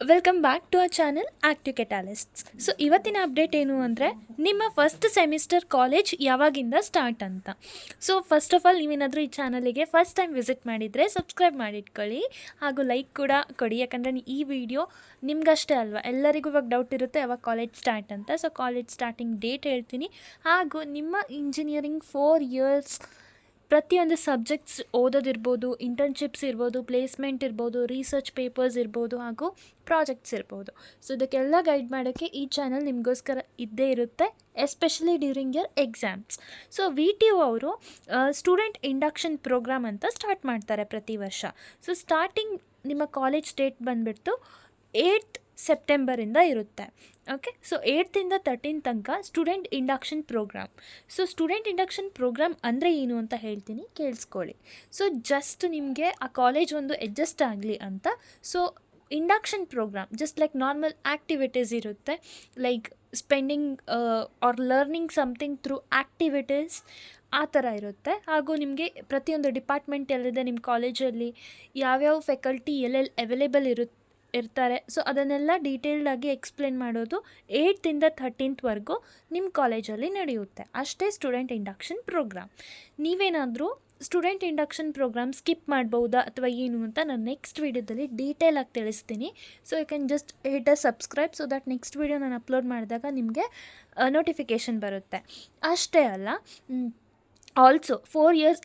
Welcome back to our channel active catalysts. So ಇವತ್ತಿನ update ಏನು ಅಂದರೆ ನಿಮ್ಮ ಫಸ್ಟ್ ಸೆಮಿಸ್ಟರ್ ಕಾಲೇಜ್ ಯಾವಾಗಿಂದ ಸ್ಟಾರ್ಟ್ ಅಂತ. ಸೊ ಫಸ್ಟ್ ಆಫ್ ಆಲ್ ನೀವೇನಾದರೂ ಈ ಚಾನಲಿಗೆ ಫಸ್ಟ್ ಟೈಮ್ ವಿಸಿಟ್ ಮಾಡಿದರೆ ಸಬ್ಸ್ಕ್ರೈಬ್ ಮಾಡಿಟ್ಕೊಳ್ಳಿ, ಹಾಗೂ ಲೈಕ್ ಕೂಡ ಕೊಡಿ. ಯಾಕಂದರೆ ಈ ವಿಡಿಯೋ ನಿಮ್ಗಷ್ಟೇ ಅಲ್ವಾ, ಎಲ್ಲರಿಗೂ ಇವಾಗ ಡೌಟ್ ಇರುತ್ತೆ ಯಾವಾಗ ಕಾಲೇಜ್ ಸ್ಟಾರ್ಟ್ ಅಂತ. ಸೊ ಕಾಲೇಜ್ ಸ್ಟಾರ್ಟಿಂಗ್ ಡೇಟ್ ಹೇಳ್ತೀನಿ, ಹಾಗೂ ನಿಮ್ಮ ಇಂಜಿನಿಯರಿಂಗ್ 4 ಇಯರ್ಸ್ ಪ್ರತಿಯೊಂದು ಸಬ್ಜೆಕ್ಟ್ಸ್ ಓದೋದಿರ್ಬೋದು, ಇಂಟರ್ನ್ಶಿಪ್ಸ್ ಇರ್ಬೋದು, ಪ್ಲೇಸ್ಮೆಂಟ್ ಇರ್ಬೋದು, ರಿಸರ್ಚ್ ಪೇಪರ್ಸ್ ಇರ್ಬೋದು, ಹಾಗೂ ಪ್ರಾಜೆಕ್ಟ್ಸ್ ಇರ್ಬೋದು. ಸೊ ಇದಕ್ಕೆಲ್ಲ ಗೈಡ್ ಮಾಡೋಕ್ಕೆ ಈ ಚಾನಲ್ ನಿಮಗೋಸ್ಕರ ಇದ್ದೇ ಇರುತ್ತೆ, especially during year exams. So VTU ಅವರು ಸ್ಟೂಡೆಂಟ್ ಇಂಡಕ್ಷನ್ ಪ್ರೋಗ್ರಾಮ್ ಅಂತ ಸ್ಟಾರ್ಟ್ ಮಾಡ್ತಾರೆ ಪ್ರತಿ ವರ್ಷ. ಸೊ ಸ್ಟಾರ್ಟಿಂಗ್ ನಿಮ್ಮ ಕಾಲೇಜ್ ಡೇಟ್ ಬಂದುಬಿಟ್ಟು 8th ಸೆಪ್ಟೆಂಬರಿಂದ ಇರುತ್ತೆ. ಓಕೆ, ಸೊ 8th 13th ತನಕ student induction program. So student induction program ಅಂದರೆ ಏನು ಅಂತ ಹೇಳ್ತೀನಿ, ಕೇಳಿಸ್ಕೊಳ್ಳಿ. ಸೊ ಜಸ್ಟ್ ನಿಮಗೆ ಆ ಕಾಲೇಜ್ ಒಂದು ಅಡ್ಜಸ್ಟ್ ಆಗಲಿ ಅಂತ. So induction program just like normal activities ಇರುತ್ತೆ, like spending or learning something through activities, ಆ ಥರ ಇರುತ್ತೆ. ಹಾಗೂ ನಿಮಗೆ ಪ್ರತಿಯೊಂದು ಡಿಪಾರ್ಟ್ಮೆಂಟ್ ಎಲ್ಲಿದೆ ನಿಮ್ಮ ಕಾಲೇಜಲ್ಲಿ, ಯಾವ್ಯಾವ ಫ್ಯಾಕಲ್ಟಿ ಎಲ್ಲೆಲ್ಲಿ ಅವೈಲೇಬಲ್ ಇರ್ತಾರೆ, ಸೊ ಅದನ್ನೆಲ್ಲ ಡೀಟೇಲ್ಡಾಗಿ ಎಕ್ಸ್ಪ್ಲೇನ್ ಮಾಡೋದು 8th 13th ನಿಮ್ಮ ಕಾಲೇಜಲ್ಲಿ ನಡೆಯುತ್ತೆ. ಅಷ್ಟೇ ಸ್ಟೂಡೆಂಟ್ ಇಂಡಕ್ಷನ್ ಪ್ರೋಗ್ರಾಮ್. ನೀವೇನಾದರೂ ಸ್ಟೂಡೆಂಟ್ ಇಂಡಕ್ಷನ್ ಪ್ರೋಗ್ರಾಮ್ ಸ್ಕಿಪ್ ಮಾಡ್ಬೋದಾ ಅಥವಾ ಏನು ಅಂತ ನಾನು ನೆಕ್ಸ್ಟ್ ವೀಡಿಯೋದಲ್ಲಿ ಡೀಟೇಲಾಗಿ ತಿಳಿಸ್ತೀನಿ. So you can just hit a subscribe so that next video ನಾನು ಅಪ್ಲೋಡ್ ಮಾಡಿದಾಗ ನಿಮಗೆ ನೋಟಿಫಿಕೇಷನ್ ಬರುತ್ತೆ. ಅಷ್ಟೇ ಅಲ್ಲ, ಆಲ್ಸೋ 4 ಇಯರ್ಸ್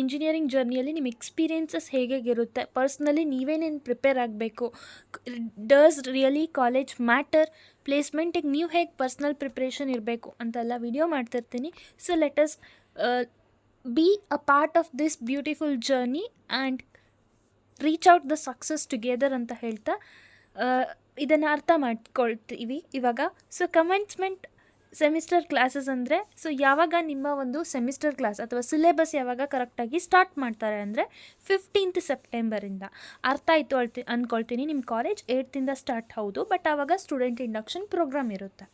ಇಂಜಿನಿಯರಿಂಗ್ ಜರ್ನಿಯಲ್ಲಿ ನಿಮ್ಮ ಎಕ್ಸ್ಪೀರಿಯನ್ಸಸ್ ಹೇಗಿರುತ್ತೆ, ಪರ್ಸ್ನಲಿ ನೀವೇನೇನು ಪ್ರಿಪೇರ್ ಆಗಬೇಕು, ಡಸ್ ರಿಯಲಿ ಕಾಲೇಜ್ ಮ್ಯಾಟರ್, ಪ್ಲೇಸ್ಮೆಂಟಿಗೆ ನೀವು ಹೇಗೆ ಪರ್ಸ್ನಲ್ ಪ್ರಿಪ್ರೇಷನ್ ಇರಬೇಕು ಅಂತೆಲ್ಲ ವಿಡಿಯೋ ಮಾಡ್ತಿರ್ತೀನಿ. So let us be a part of this beautiful journey and reach out the success together ಅಂತ ಹೇಳ್ತಾ ಇದನ್ನು ಅರ್ಥ ಮಾಡ್ಕೊಳ್ತೀವಿ ಇವಾಗ. ಸೊ ಕಮೆನ್ಸ್ಮೆಂಟ್ ಸೆಮಿಸ್ಟರ್ ಕ್ಲಾಸಸ್ ಅಂದರೆ, ಸೊ ಯಾವಾಗ ನಿಮ್ಮ ಒಂದು ಸೆಮಿಸ್ಟರ್ ಕ್ಲಾಸ್ ಅಥವಾ ಸಿಲೆಬಸ್ ಯಾವಾಗ ಕರೆಕ್ಟಾಗಿ ಸ್ಟಾರ್ಟ್ ಮಾಡ್ತಾರೆ ಅಂದರೆ 15th ಸೆಪ್ಟೆಂಬರಿಂದ. ಅರ್ಥ ಆಯಿತು ಅಂದ್ಕೊಳ್ತೀನಿ. ನಿಮ್ಮ ಕಾಲೇಜ್ 8th ಸ್ಟಾರ್ಟ್ ಹೌದು, ಬಟ್ ಆವಾಗ ಸ್ಟೂಡೆಂಟ್ ಇಂಡಕ್ಷನ್ ಪ್ರೋಗ್ರಾಮ್ ಇರುತ್ತೆ.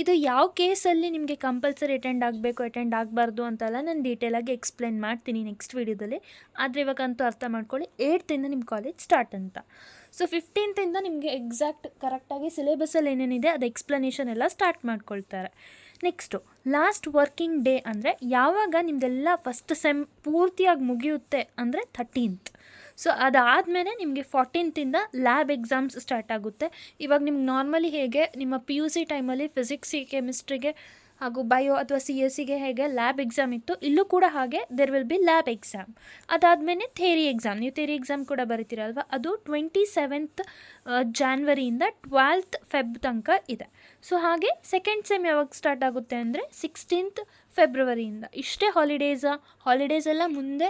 ಇದು ಯಾವ ಕೇಸಲ್ಲಿ ನಿಮಗೆ ಕಂಪಲ್ಸರಿ ಅಟೆಂಡ್ ಆಗಬಾರ್ದು ಅಂತೆಲ್ಲ ನಾನು ಡೀಟೇಲಾಗಿ ಎಕ್ಸ್ಪ್ಲೇನ್ ಮಾಡ್ತೀನಿ ನೆಕ್ಸ್ಟ್ ವೀಡಿಯೋದಲ್ಲಿ. ಆದರೆ ಇವಾಗಂತೂ ಅರ್ಥ ಮಾಡ್ಕೊಳ್ಳಿ, 8th ನಿಮ್ಮ ಕಾಲೇಜ್ ಸ್ಟಾರ್ಟ್ ಅಂತ. ಸೊ 15th ನಿಮಗೆ ಎಕ್ಸಾಕ್ಟ್ ಕರೆಕ್ಟಾಗಿ ಸಿಲೆಬಸಲ್ಲಿ ಏನೇನಿದೆ ಅದು ಎಕ್ಸ್ಪ್ಲನೇಷನ್ ಎಲ್ಲ ಸ್ಟಾರ್ಟ್ ಮಾಡ್ಕೊಳ್ತಾರೆ. ನೆಕ್ಸ್ಟು ಲಾಸ್ಟ್ ವರ್ಕಿಂಗ್ ಡೇ ಅಂದರೆ ಯಾವಾಗ ನಿಮ್ಮದೆಲ್ಲ ಫಸ್ಟ್ ಸೆಮ್ ಪೂರ್ತಿಯಾಗಿ ಮುಗಿಯುತ್ತೆ ಅಂದರೆ 13th. ಸೊ ಅದಾದಮೇಲೆ ನಿಮಗೆ 14th ಲ್ಯಾಬ್ ಎಕ್ಸಾಮ್ಸ್ ಸ್ಟಾರ್ಟ್ ಆಗುತ್ತೆ. ಇವಾಗ ನಿಮ್ಗೆ ನಾರ್ಮಲಿ ಹೇಗೆ ನಿಮ್ಮ PUC ಟೈಮಲ್ಲಿ ಫಿಸಿಕ್ಸಿಗೆ, ಕೆಮಿಸ್ಟ್ರಿಗೆ ಹಾಗೂ ಬಯೋ ಅಥವಾ CSEಗೆ ಹೇಗೆ ಲ್ಯಾಬ್ ಎಕ್ಸಾಮ್ ಇತ್ತು, ಇಲ್ಲೂ ಕೂಡ ಹಾಗೆ there will be lab exam. ಅದಾದಮೇಲೆ ಥಿಯರಿ ಎಕ್ಸಾಮ್, ನೀವು ಥಿಯರಿ ಎಕ್ಸಾಮ್ ಕೂಡ ಬರೀತೀರಲ್ವ, ಅದು 27th ಜಾನ್ವರಿಯಿಂದ 12th ಫೆಬ್ ತನಕ ಇದೆ. ಸೊ ಹಾಗೆ ಸೆಕೆಂಡ್ ಸೆಮ್ ಯಾವಾಗ ಸ್ಟಾರ್ಟ್ ಆಗುತ್ತೆ ಅಂದರೆ 16th ಫೆಬ್ರವರಿಯಿಂದ. ಇಷ್ಟೇ ಹಾಲಿಡೇಸ್ ಎಲ್ಲ ಮುಂದೆ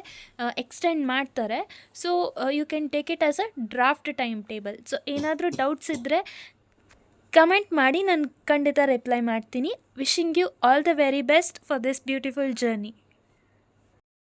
ಎಕ್ಸ್ಟೆಂಡ್ ಮಾಡ್ತಾರೆ. So you can take it as a draft time table. So ಏನಾದರೂ ಡೌಟ್ಸ್ ಇದ್ದರೆ ಕಮೆಂಟ್ ಮಾಡಿ, ನಾನು ಖಂಡಿತ ರಿಪ್ಲೈ ಮಾಡ್ತೀನಿ. Wishing you all the very best for this beautiful journey.